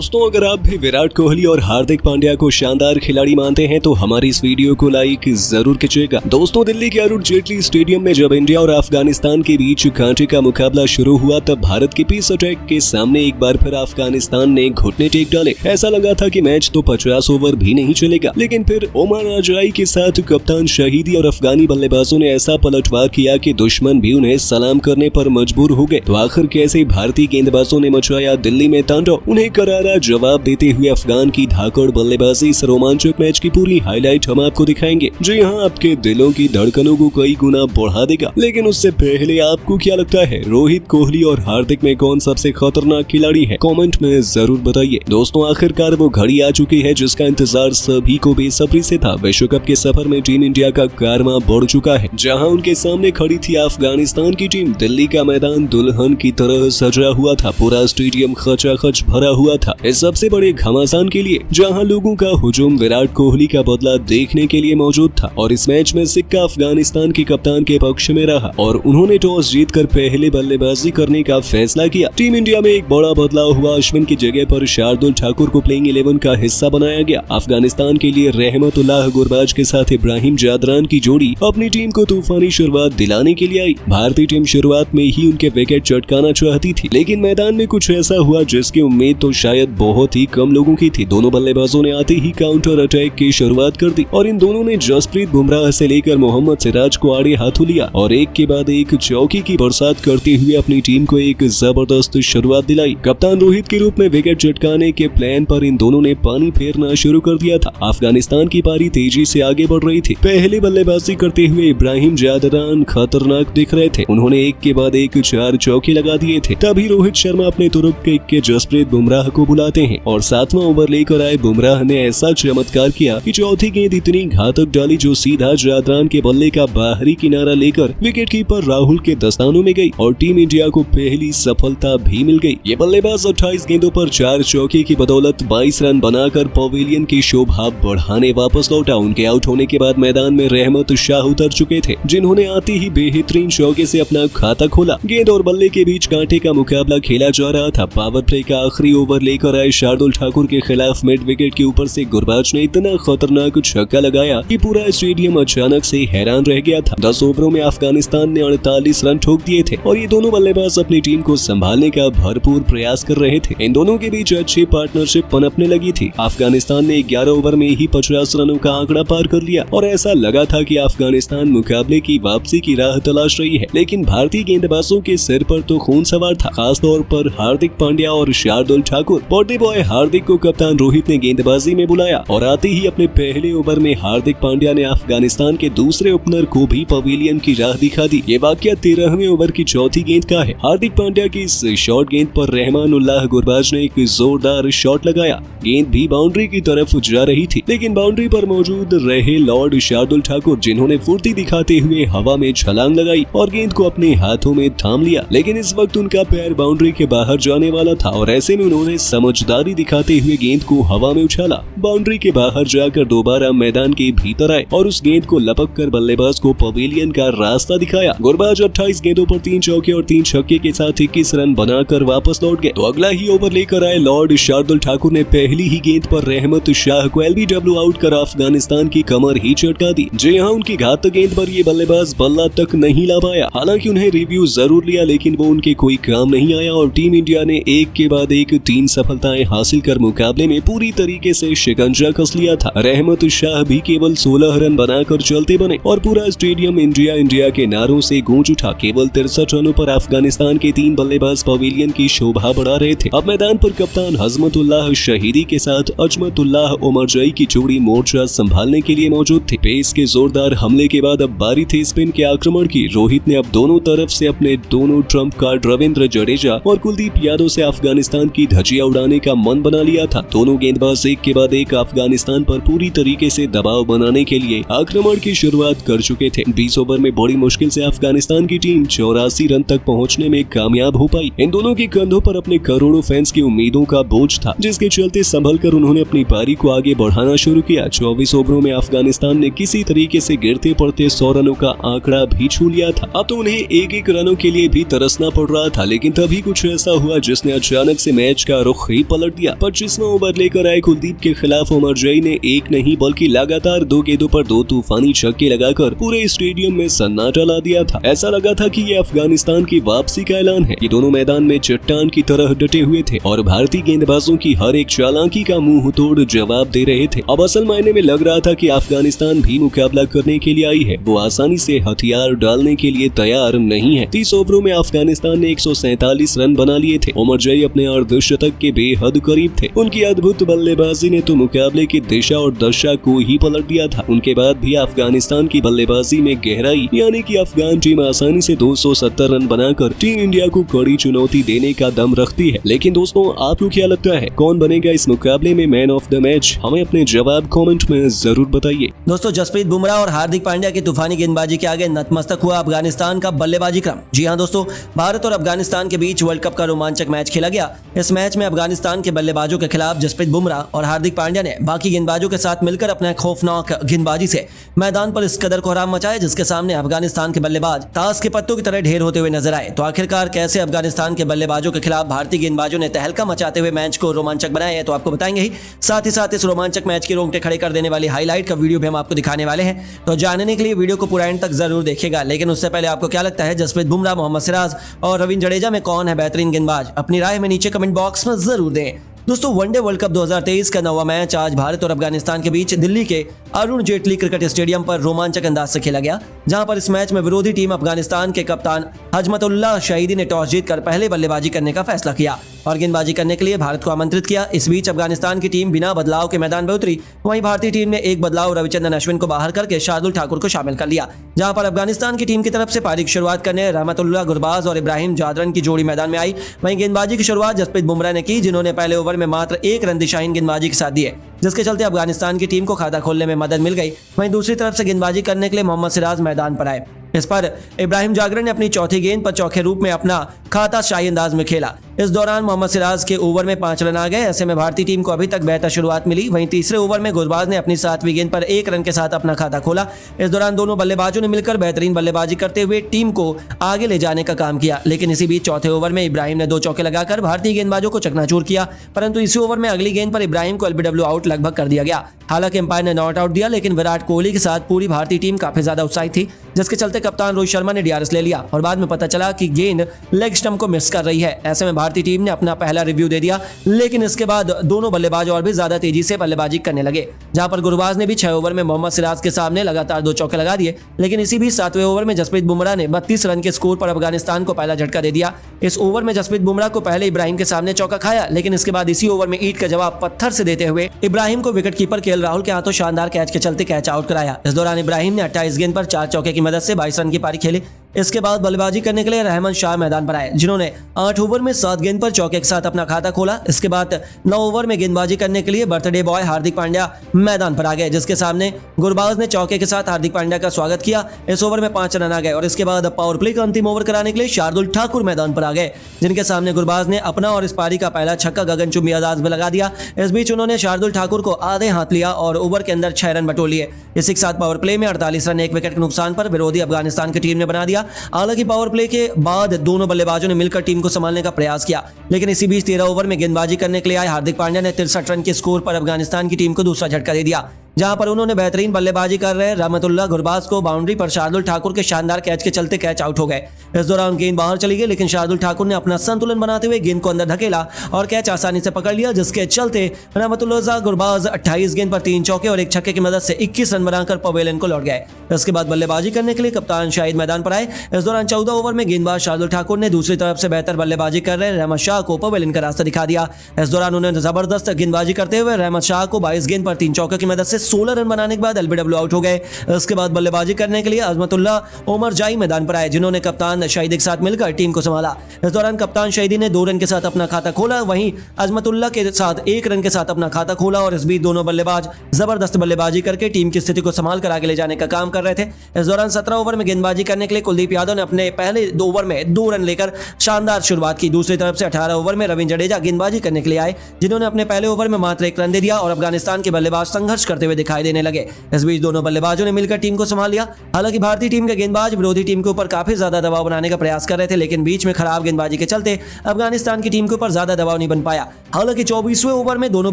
दोस्तों, अगर आप भी विराट कोहली और हार्दिक पांड्या को शानदार खिलाड़ी मानते हैं तो हमारी इस वीडियो को लाइक जरूर कीजिएगा। दोस्तों, दिल्ली के अरुण जेटली स्टेडियम में जब इंडिया और अफगानिस्तान के बीच कांटे का मुकाबला शुरू हुआ तब भारत के पेस अटैक के सामने एक बार फिर अफगानिस्तान ने घुटने टेक डाले। ऐसा लगा था कि मैच तो 50 ओवर भी नहीं चलेगा, लेकिन फिर ओमर अजाई के साथ कप्तान शहीदी और अफगानी बल्लेबाजों ने ऐसा पलटवार किया कि दुश्मन भी उन्हें सलाम करने पर मजबूर हो गए। तो आखिर कैसे भारतीय गेंदबाजों ने मचाया दिल्ली में तांडव, उन्हें करारा जवाब देते हुए अफगान की धाकड़ बल्लेबाजी। इस रोमांचक मैच की पूरी हाईलाइट हम आपको दिखाएंगे। जी हाँ, आपके दिलों की धड़कनों को कई गुना बढ़ा देगा। लेकिन उससे पहले आपको क्या लगता है, रोहित, कोहली और हार्दिक में कौन सबसे खतरनाक खिलाड़ी है? कमेंट में जरूर बताइए। दोस्तों, आखिरकार वो घड़ी आ चुकी है जिसका इंतजार सभी को बेसब्री से था। विश्व कप के सफर में टीम इंडिया का कारवां बढ़ चुका है। जहां उनके सामने खड़ी थी अफगानिस्तान की टीम। दिल्ली का मैदान दुल्हन की तरह सजा हुआ था, पूरा स्टेडियम खचाखच भरा हुआ था इस सबसे बड़े घमासान के लिए, जहां लोगों का हुजूम विराट कोहली का बदला देखने के लिए मौजूद था। और इस मैच में सिक्का अफगानिस्तान के कप्तान के पक्ष में रहा और उन्होंने टॉस जीतकर पहले बल्लेबाजी करने का फैसला किया। टीम इंडिया में एक बड़ा बदलाव हुआ। अश्विन की जगह पर शार्दुल ठाकुर को प्लेइंग 11 का हिस्सा बनाया गया। अफगानिस्तान के लिए रहमतुल्लाह गुरबाज के साथ इब्राहिम जादरान की जोड़ी अपनी टीम को तूफानी शुरुआत दिलाने के लिए आई। भारतीय टीम शुरुआत में ही उनके विकेट चटकाना चाहती थी, लेकिन मैदान में कुछ ऐसा हुआ जिसकी उम्मीद तो शायद बहुत ही कम लोगों की थी। दोनों बल्लेबाजों ने आते ही काउंटर अटैक की शुरुआत कर दी और इन दोनों ने जसप्रीत बुमराह से लेकर मोहम्मद सिराज को आड़े हाथों लिया और एक के बाद एक चौकी की बरसात करते हुए अपनी टीम को एक जबरदस्त शुरुआत दिलाई। कप्तान रोहित के रूप में विकेट चटकाने के प्लान पर इन दोनों ने पानी फेरना शुरू कर दिया था। अफगानिस्तान की पारी तेजी से आगे बढ़ रही थी। पहले बल्लेबाजी करते हुए इब्राहिम जादरान खतरनाक दिख रहे थे। उन्होंने एक के बाद एक 4 चौके लगा दिए थे। तभी रोहित शर्मा अपने तुरुप किक के जसप्रीत बुमराह को बुलाते हैं और 7वां ओवर लेकर आए बुमराह ने ऐसा चमत्कार किया कि चौथी गेंद इतनी घातक डाली जो सीधा जादरान के बल्ले का बाहरी किनारा लेकर विकेटकीपर राहुल के दस्तानों में गई और टीम इंडिया को पहली सफलता भी मिल गई। ये बल्लेबाज 28 गेंदों पर 4 चौके की बदौलत 22 रन बनाकर पवेलियन की शोभा बढ़ाने वापस लौटा। उनके आउट होने के बाद मैदान में रहमत शाह उतर चुके थे, जिन्होंने आते ही बेहतरीन चौके से अपना खाता खोला। गेंद और बल्ले के बीच कांटे का मुकाबला खेला जा रहा था। पावर प्ले का आखिरी ओवर लेकर आए शार्दुल ठाकुर के खिलाफ मिड विकेट के ऊपर से गुरबाज ने इतना खतरनाक छक्का लगाया कि पूरा स्टेडियम अचानक से हैरान रह गया था। 10 ओवरों में अफगानिस्तान ने 48 रन ठोक दिए थे और ये दोनों बल्लेबाज अपनी टीम को संभालने का भरपूर प्रयास कर रहे थे। इन दोनों के बीच अच्छी पार्टनरशिप पनपने लगी थी। अफगानिस्तान ने 11 ओवर में ही 50 रनों का आंकड़ा पार कर लिया और ऐसा लगा था कि अफगानिस्तान मुकाबले की वापसी की राह तलाश रही है। लेकिन भारतीय गेंदबाजों के सिर पर तो खून सवार था, खासतौर पर हार्दिक पांड्या और शार्दुल ठाकुर। बर्थडे बॉय हार्दिक को कप्तान रोहित ने गेंदबाजी में बुलाया और आते ही अपने पहले ओवर में हार्दिक पांड्या ने अफगानिस्तान के दूसरे ओपनर को भी पवेलियन की राह दिखा दी। ये वाकया 13वें ओवर की चौथी गेंद का है। हार्दिक पांड्या की इस शॉर्ट गेंद पर रहमानुल्लाह गुरबाज ने एक जोरदार शॉट लगाया। गेंद भी बाउंड्री की तरफ जा रही थी, लेकिन बाउंड्री पर मौजूद रहे लॉर्ड शार्दुल ठाकुर, जिन्होंने फुर्ती दिखाते हुए हवा में छलांग लगाई और गेंद को अपने हाथों में थाम लिया। लेकिन इस वक्त उनका पैर बाउंड्री के बाहर जाने वाला था और ऐसे में उन्होंने समझदारी दिखाते हुए गेंद को हवा में उछाला। बाउंड्री के बाहर जाकर दोबारा मैदान के भीतर आए और उस गेंद को लपक कर बल्लेबाज को पवेलियन का रास्ता दिखाया। गुरबाज 28 गेंदों पर 3 चौके और 3 छक्के के साथ 21 रन बनाकर वापस लौट गए। तो अगला ही ओवर लेकर आए लॉर्ड शार्दुल ठाकुर ने पहली ही गेंद पर रहमत शाह को LBW आउट कर अफगानिस्तान की कमर ही चटका दी। जी हाँ, उनकी घातक गेंद पर ये बल्लेबाज बल्ला तक नहीं ला पाया। हालांकि उन्हें रिव्यू जरूर लिया, लेकिन वो उनके कोई काम नहीं आया और टीम इंडिया ने एक के बाद एक 3 सफलताएं हासिल कर मुकाबले में पूरी तरीके से शिकंजा कस लिया था। रहमत शाह भी केवल 16 रन बनाकर चलते बने और पूरा स्टेडियम इंडिया इंडिया के नारों से गूंज उठा। केवल 63 रनों पर अफगानिस्तान के 3 बल्लेबाज पवेलियन की शोभा बढ़ा रहे थे। अब मैदान पर कप्तान हजमतुल्लाह शहीदी के साथ अजमतुल्लाह ओमरजई की जोड़ी मोर्चा संभालने के लिए मौजूद थे। पेस के जोरदार हमले के बाद अब बारी थी स्पिन के आक्रमण की। रोहित ने अब दोनों तरफ से अपने दोनों ट्रम्प कार्ड रविंद्र जडेजा और कुलदीप यादव से अफगानिस्तान की धज्जियां उड़ाने का मन बना लिया था। दोनों गेंदबाज एक के बाद एक अफगानिस्तान पर पूरी तरीके से दबाव बनाने के लिए आक्रमण की शुरुआत कर चुके थे। 20 ओवर में बड़ी मुश्किल से अफगानिस्तान की टीम 84 रन तक पहुंचने में कामयाब हो पाई। इन दोनों के कंधों पर अपने करोड़ों फैंस की उम्मीदों का बोझ था, जिसके चलते संभल कर उन्होंने अपनी पारी को आगे बढ़ाना शुरू किया। 24 ओवरों में अफगानिस्तान ने किसी तरीके से गिरते पड़ते 100 रनों का आंकड़ा भी छू लिया था। अब तो उन्हें एक एक रनों के लिए भी तरसना पड़ रहा था, लेकिन तभी कुछ ऐसा हुआ जिसने अचानक से मैच का रुख ही पलट दिया। 25वां ओवर लेकर आए कुलदीप के खिलाफ उमर जई ने एक नहीं बल्कि लगातार 2 गेंदों पर 2 तूफानी छक्के लगाकर पूरे स्टेडियम में सन्नाटा ला दिया था। ऐसा लगा था कि ये अफगानिस्तान की वापसी का ऐलान है। ये दोनों मैदान में चट्टान की तरह डटे हुए थे और भारतीय गेंदबाजों की हर एक चालाकी का मुंह तोड़ जवाब दे रहे थे। अब असल मायने में लग रहा था कि अफगानिस्तान भी मुकाबला करने के लिए आई है, वो आसानी से हथियार डालने के लिए तैयार नहीं है। 30 ओवरों में अफगानिस्तान ने 147 रन बना लिए थे। उमर जई अपने अर्धशतक के बेहद करीब थे। उनकी अद्भुत बल्लेबाजी ने तो मुकाबले की दिशा और दशा को ही पलट दिया था। उनके बाद भी अफगानिस्तान की बल्लेबाजी में गहराई, यानी कि अफगान टीम आसानी से 270 रन बनाकर टीम इंडिया को कड़ी चुनौती देने का दम रखती है। लेकिन दोस्तों, आपको क्या लगता है कौन बनेगा इस मुकाबले में मैन ऑफ द मैच? हमें अपने जवाब कमेंट में जरूर बताइए। दोस्तों, जसप्रीत बुमराह और हार्दिक पांड्या की तूफानी गेंदबाजी के आगे नतमस्तक हुआ अफगानिस्तान का बल्लेबाजी क्रम। जी हां दोस्तों, भारत और अफगानिस्तान के बीच वर्ल्ड कप का रोमांचक मैच खेला गया। इस मैच में अफगानिस्तान के बल्लेबाजों के खिलाफ जसप्रीत बुमराह और हार्दिक पांड्या ने बाकी गेंदबाजों के साथ मिलकर अपने खौफनाक गेंदबाजी से मैदान पर इस कदर कोहराम मचाया जिसके सामने अफगानिस्तान के बल्लेबाज ताश के पत्तों की तरह ढेर होते हुए नजर आए। तो आखिरकार कैसे अफगानिस्तान के बल्लेबाजों के खिलाफ भारतीय गेंदबाजों ने तहलका मचाते हुए मैच को रोमांचक बनाया है, तो आपको बताएंगे ही। साथ ही साथ इस रोमांचक मैच के रोंगटे खड़े कर देने वाली हाईलाइट का वीडियो भी हम आपको दिखाने वाले हैं। तो जानने के लिए वीडियो को पूरा एंड तक जरूर देखिएगा। लेकिन उससे पहले आपको क्या लगता है, जसप्रीत बुमराह, मोहम्मद सिराज और रविंद्र जडेजा में कौन है बेहतरीन गेंदबाज? अपनी राय में नीचे कमेंट बॉक्स में जरूर दें। दोस्तों, वनडे वर्ल्ड कप 2023 का 9वां मैच आज भारत और अफगानिस्तान के बीच दिल्ली के अरुण जेटली क्रिकेट स्टेडियम पर रोमांचक अंदाज से खेला गया, जहां पर इस मैच में विरोधी टीम अफगानिस्तान के कप्तान हजमतुल्लाह शहीदी ने टॉस जीतकर पहले बल्लेबाजी करने का फैसला किया और गेंदबाजी करने के लिए भारत को आमंत्रित किया। इस बीच अफगानिस्तान की टीम बिना बदलाव के मैदान में उतरी। वहीं भारतीय टीम ने एक बदलाव रविचंद्रन अश्विन को बाहर करके शार्दुल ठाकुर को शामिल कर लिया, जहां पर अफगानिस्तान की टीम की तरफ से पारी की शुरुआत करने रहमतुल्लाह गुरबाज और इब्राहिम जादरन की जोड़ी मैदान में आई। वहीं गेंदबाजी की शुरुआत जसप्रीत बुमराह ने की, जिन्होंने पहले ओवर में मात्र 1 रन दिशाहीन गेंदबाजी के साथ दिए, जिसके चलते अफगानिस्तान की टीम को खाता खोलने में मदद मिल गई। वहीं दूसरी तरफ से गेंदबाजी करने के लिए मोहम्मद सिराज मैदान पर आए। इस पर इब्राहिम जागरण ने अपनी चौथी गेंद पर चौके रूप में अपना खाता शाही अंदाज में खेला। इस दौरान मोहम्मद सिराज के ओवर में 5 रन आ गए। ऐसे में भारतीय टीम को अभी तक बेहतर शुरुआत मिली। वहीं तीसरे ओवर में गुरबाज ने अपनी 7वीं गेंद पर 1 रन के साथ अपना खाता खोला। इस दौरान दोनों बल्लेबाजों ने मिलकर बेहतरीन बल्लेबाजी करते हुए टीम को आगे ले जाने का काम किया। लेकिन इसी बीच चौथे ओवर में इब्राहिम ने 2 चौके लगाकर भारतीय गेंदबाजों को चकनाचूर किया, परंतु इसी ओवर में अगली गेंद पर इब्राहिम को एलबीडब्ल्यू आउट लगभग कर दिया गया। हालांकि अंपायर ने नॉट आउट दिया, लेकिन विराट कोहली के साथ पूरी भारतीय टीम काफी ज्यादा उत्साहित थी, जिसके चलते कप्तान रोहित शर्मा ने डीआरएस ले लिया और बाद में पता चला कि गेंद लेग स्टंप को मिस कर रही है। ऐसे में भारतीय टीम ने अपना पहला रिव्यू दे दिया, लेकिन इसके बाद दोनों बल्लेबाज और भी ज्यादा तेजी से बल्लेबाजी करने लगे, जहां पर गुरबाज ने भी 6 ओवर में मोहम्मद सिराज के सामने लगातार 2 चौके लगा दिए। लेकिन इसी भी 7वें ओवर में जसप्रीत बुमराह ने 32 रन के स्कोर पर अफगानिस्तान को पहला झटका दे दिया। इस ओवर में जसप्रीत बुमराह को पहले इब्राहिम के सामने चौका खाया, लेकिन इसके बाद इसी ओवर में ईंट का जवाब पत्थर से देते हुए इब्राहिम को विकेटकीपर केएल राहुल के हाथों शानदार कैच के चलते कैच आउट कराया। इस दौरान इब्राहिम ने 28 गेंद पर 4 चौके की मदद से 22 रन की पारी खेली। इसके बाद बल्लेबाजी करने के लिए रहमान शाह मैदान पर आए, जिन्होंने 8 ओवर में 7 गेंद पर चौके के साथ अपना खाता खोला। इसके बाद 9 ओवर में गेंदबाजी करने के लिए बर्थडे बॉय हार्दिक पांड्या मैदान पर आ गए, जिसके सामने गुरबाज ने चौके के साथ हार्दिक पांड्या का स्वागत किया। इस ओवर में 5 रन आ गए और इसके बाद पावर प्ले का अंतिम ओवर कराने के लिए शार्दुल ठाकुर मैदान पर आ गए, जिनके सामने गुरबाज ने अपना और इस पारी का पहला छक्का गगनचुंबी अंदाज में लगा दिया। इस बीच उन्होंने शार्दुल ठाकुर को आधे हाथ लिया और ओवर के अंदर 6 रन बटोर लिए। इसी के साथ पावर प्ले में 48 रन 1 विकेट के नुकसान पर विरोधी अफगानिस्तान की टीम ने बना दिया। हालांकि पावर प्ले के बाद दोनों बल्लेबाजों ने मिलकर टीम को संभालने का प्रयास किया, लेकिन इसी बीच 13 ओवर में गेंदबाजी करने के लिए आए हार्दिक पांड्या ने 63 रन के स्कोर पर अफगानिस्तान की टीम को दूसरा झटका दे दिया, जहां पर उन्होंने बेहतरीन बल्लेबाजी कर रहे रहमतुल्लाह गुरबाज को बाउंड्री पर शार्दुल ठाकुर के शानदार कैच के चलते कैच आउट हो गए। इस दौरान गेंद बाहर चली गई, लेकिन शार्दुल ठाकुर ने अपना संतुलन बनाते हुए गेंद को अंदर धकेला और कैच आसानी से पकड़ लिया, जिसके चलते रहमतुल्लाह गुरबाज 28 गेंद पर 3 चौके और 1 छक्के की मदद से 21 रन बनाकर पवेलियन को लौट गए। इसके बाद बल्लेबाजी करने के लिए कप्तान शाहिद मैदान पर आए। इस दौरान 14 ओवर में गेंदबाज शार्दुल ठाकुर ने दूसरी तरफ से बेहतर बल्लेबाजी कर रहे रहमत शाह को पवेलियन का रास्ता दिखा दिया। इस दौरान उन्होंने जबरदस्त गेंदबाजी करते हुए रहमत शाह को 22 गेंद पर 3 चौके की मदद से 16 रन बनाने के बाद एलबीडब्ल्यू आउट हो गए। इसके बाद बल्लेबाजी करने के लिए अजमतुल्लाह उमर जाई मैदान पर आए, जिन्होंने कप्तान शहीदी के साथ मिलकर टीम को संभाला। इस दौरान कप्तान शहीदी ने 2 रन के साथ अपना खाता खोला, वहीं अजमतुल्लाह के साथ 1 रन के साथ अपना खाता खोला और इस बीच दोनों बल्लेबाज जबरदस्त बल्लेबाजी करके टीम की स्थिति को संभाल कर आगे ले जाने का काम कर रहे थे। इस दौरान 17 ओवर में गेंदबाजी करने के लिए कुलदीप यादव ने अपने पहले 2 ओवर में 2 रन लेकर शानदार शुरुआत की। दूसरी तरफ से 18 ओवर में रविंद्र जडेजा गेंदबाजी करने के लिए आए, जिन्होंने अपने पहले ओवर में मात्र 1 रन दे दिया और अफगानिस्तान के बल्लेबाज संघर्ष करते हुए हुए दिखाई देने लगे। इस बीच दोनों बल्लेबाजों ने मिलकर टीम को संभाल लिया। हालांकि भारतीय टीम के गेंदबाज विरोधी टीम के ऊपर काफी ज्यादा दबाव बनाने का प्रयास कर रहे थे, लेकिन बीच में खराब गेंदबाजी के चलते अफगानिस्तान की टीम के ऊपर ज्यादा दबाव नहीं बन पाया। हालांकि 24वें ओवर में दोनों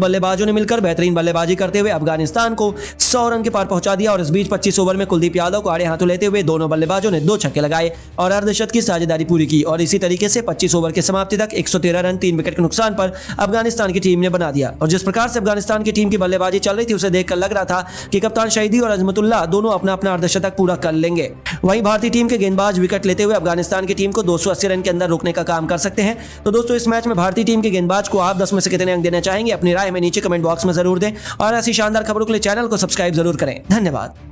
बल्लेबाजों ने मिलकर बेहतरीन बल्लेबाजी करते हुए अफगानिस्तान को 100 रन के पार पहुंचा दिया और इस बीच 25 ओवर में कुलदीप यादव को आड़े हाथों लेते हुए दोनों बल्लेबाजों ने 2 छक्के लगाए और अर्धशतक की साझेदारी पूरी की और इसी तरीके से 25 ओवर के समाप्ति तक 113 रन 3 विकेट के नुकसान पर अफगानिस्तान की टीम ने बना दिया। और जिस प्रकार से अफगानिस्तान की टीम की बल्लेबाजी चल रही थी उसे देखकर लग रहा था कि कप्तान शहीदी और अजमतुल्लाह दोनों अपना अपना अर्धशतक पूरा कर लेंगे। वहीं भारतीय टीम के गेंदबाज विकेट लेते हुए अफगानिस्तान की टीम को 280 रन के अंदर रोकने का काम कर सकते हैं। तो दोस्तों, इस मैच में भारतीय टीम के गेंदबाज को आप 10 में से कितने अंक देना चाहेंगे? अपनी राय में नीचे कमेंट बॉक्स में जरूर दें और ऐसी शानदार खबरों के लिए चैनल को सब्सक्राइब जरूर करें। धन्यवाद।